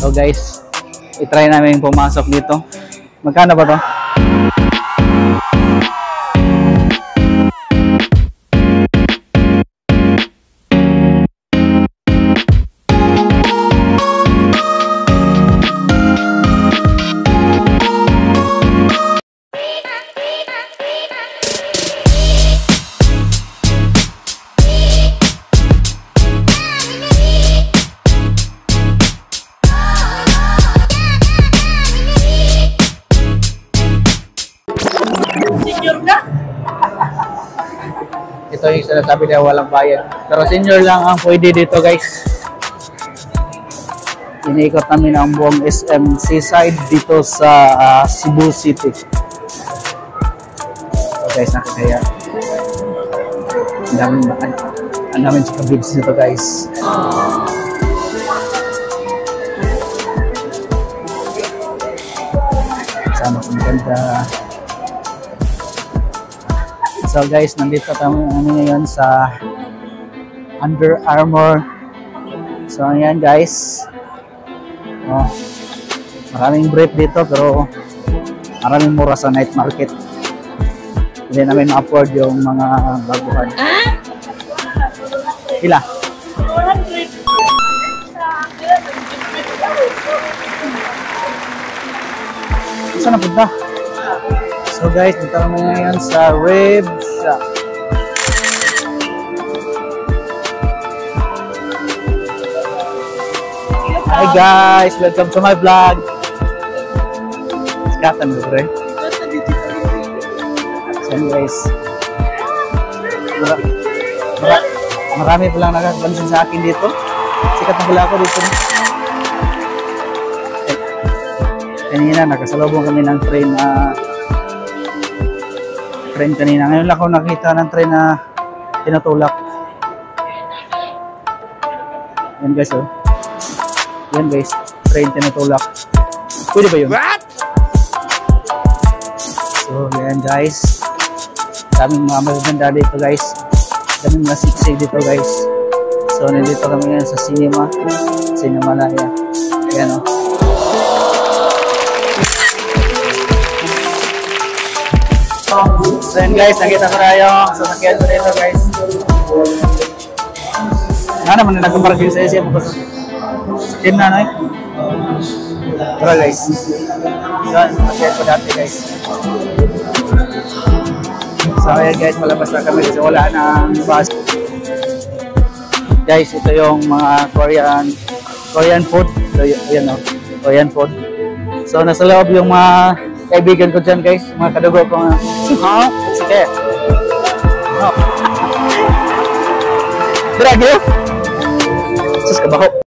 So guys, i-try namin pumasok dito. Magkano ba to? Ito yung sinasabi na walang bayad. Pero senior lang ang pwede dito guys. Iniikot namin ang buong SM Seaside dito sa Cebu City. So guys, nakakaya. Ang daming chika beads dito guys. Sama kong ganda. So guys, nandito kami ngayon sa Under Armour. So ayan guys. Oh, maraming brief dito pero maraming mura sa night market. Hindi namin ma-afford yung mga baguhan. Ila? 400. Saan na punta? So guys, dito kami ngayon sa Rib Shop. Hi guys, welcome to my vlog. Sikatan mo pre. So guys, marami pa lang nagkakansin sa akin dito. Sikat na pala ako dito. Kanina nakasalubong kami ng train kanina. Ngayon lang ako nakita ng train na tinutulak. Yan guys, oh. Yan guys, train tinutulak. Pwede ba yun? What? So yan guys, daming mga magaganda dito guys, daming mga siksik dito guys. So nandito kami ngayon sa Cinemalaya. Yan oh. So yun guys, nakita ko na yung sasakyan ko dito guys. Nga naman na nagkaparking sa SM ko sa sakin na eh. Pero guys, yun, sasakyan ko dati guys. So ayan guys, malabas na kami kasi wala na bus. Guys, ito yung mga Korean food. So yun o, Korean food. So nasa loob yung mga kaibigan ko dyan guys, mga kadugo ko nga. Sige. Drag yun. Sus kabaho.